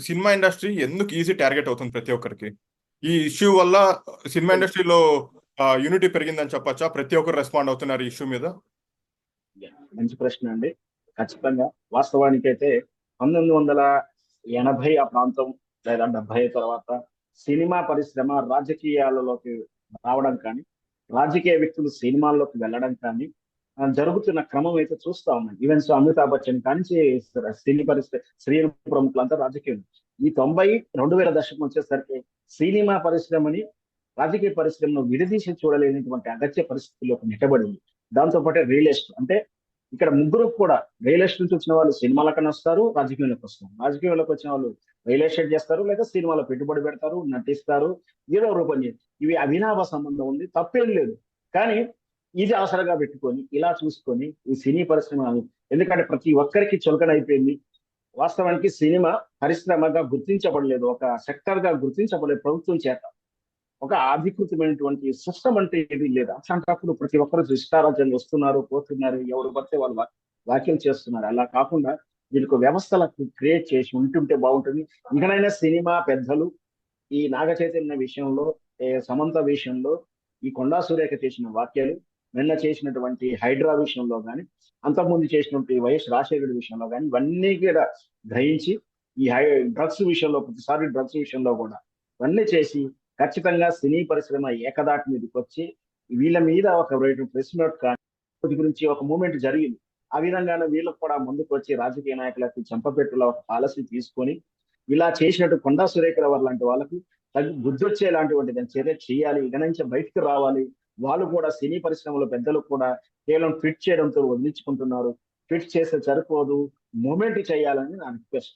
Cinema industry ఎందుకు easy target అవుతుంది ప్రతి ఒక్కరికి? ఈ ఇష్యూ వల్ల సినిమా ఇండస్ట్రీలో యూనిటీ పెరిగిందని చెప్పొచ్చా? ప్రతి ఒక్కరు రెస్పాండ్ అవుతున్నారు ఈ ఇష్యూ మీద. మంచి ప్రశ్న అండి. ఖచ్చితంగా వాస్తవానికైతే 1980 ఆ ప్రాంతం లేదా 70 తర్వాత సినిమా పరిశ్రమ రాజకీయాలలోకి రావడం కానీ, రాజకీయ వ్యక్తులు సినిమాల్లోకి వెళ్ళడం కానీ జరుగుతున్న క్రమం అయితే చూస్తా ఉన్నాం. ఈవెన్ అమితాబ్ బచ్చన్ కానించి సినీ పరిశ్రమ శ్రీను ప్రముఖులంతా రాజకీయం. ఈ 90, 2000 దశకం వచ్చేసరికి సినిమా పరిశ్రమని రాజకీయ పరిశ్రమను విడదీసి చూడలేనటువంటి అగత్య పరిస్థితుల్లోకి నెట్టబడింది. దాంతో పాటు రియల్ ఎస్టేట్ అంటే ఇక్కడ ముగ్గురు కూడా రియల్ ఎస్టేట్ నుంచి వచ్చిన వాళ్ళు సినిమాలకన్నా వస్తారు, రాజకీయంలోకి వస్తారు. రాజకీయంలోకి వచ్చిన వాళ్ళు రియల్ ఎస్టేట్ చేస్తారు, లేదా సినిమాలో పెట్టుబడి పెడతారు, నటిస్తారు, ఏదో రూపం చేస్తారు. ఇవి అవినాభ సంబంధం ఉంది, తప్పేం లేదు. కానీ ఇది అవసరంగా పెట్టుకొని ఇలా చూసుకొని ఈ సినీ పరిశ్రమ, ఎందుకంటే ప్రతి ఒక్కరికి చులకన అయిపోయింది. వాస్తవానికి సినిమా పరిశ్రమగా గుర్తించబడలేదు, ఒక సెక్టర్ గా గుర్తించబడలేదు ప్రభుత్వం చేత. ఒక అధికృతమైనటువంటి సిస్టమ్ అంటే ఏది లేదు. అట్లాంటప్పుడు ప్రతి ఒక్కరు ఇష్టారాజ్యంగా వస్తున్నారు, పోతున్నారు, ఎవరు పడితే వాళ్ళు వ్యాఖ్యలు చేస్తున్నారు. అలా కాకుండా దీనికి వ్యవస్థలకు క్రియేట్ చేసి ఉంటుంటే బాగుంటుంది. ఇకనైనా సినిమా పెద్దలు ఈ నాగ చైతన్య విషయంలో, సమంత విషయంలో, ఈ కొండా సురేఖ చేసిన వ్యాఖ్యలు, నిన్న చేసినటువంటి హైడ్రా విషయంలో కానీ, అంతకుముందు చేసినటువంటి వైఎస్ రాజశేఖర విషయంలో కానీ, ఇవన్నీ కూడా గ్రహించి ఈ డ్రగ్స్ విషయంలో, ప్రతిసారి డ్రగ్స్ విషయంలో కూడా ఇవన్నీ చేసి ఖచ్చితంగా సినీ పరిశ్రమ ఏకదాటి మీదకి వచ్చి వీళ్ళ మీద ఒక ప్రెస్ నోట్ కానీ గురించి ఒక మూమెంట్ జరిగింది. ఆ విధంగానే వీళ్ళకు కూడా ముందుకు వచ్చి రాజకీయ నాయకులకి చెంపపెట్టుల ఒక పాలసీ తీసుకొని ఇలా చేసినట్టు కొండా సురేఖరావు లాంటి వాళ్ళకి బుద్ధి వచ్చేలాంటివంటి దాని చర్య చేయాలి. ఇక నుంచి బయటకు రావాలి. వాళ్ళు కూడా సినీ పరిశ్రమలో పెద్దలు కూడా కేవలం ట్వీట్ చేయడంతో వదిలించుకుంటున్నారు. ట్వీట్ చేస్తే సరిపోదు, మూమెంట్ చేయాలని నా రిక్వెస్ట్.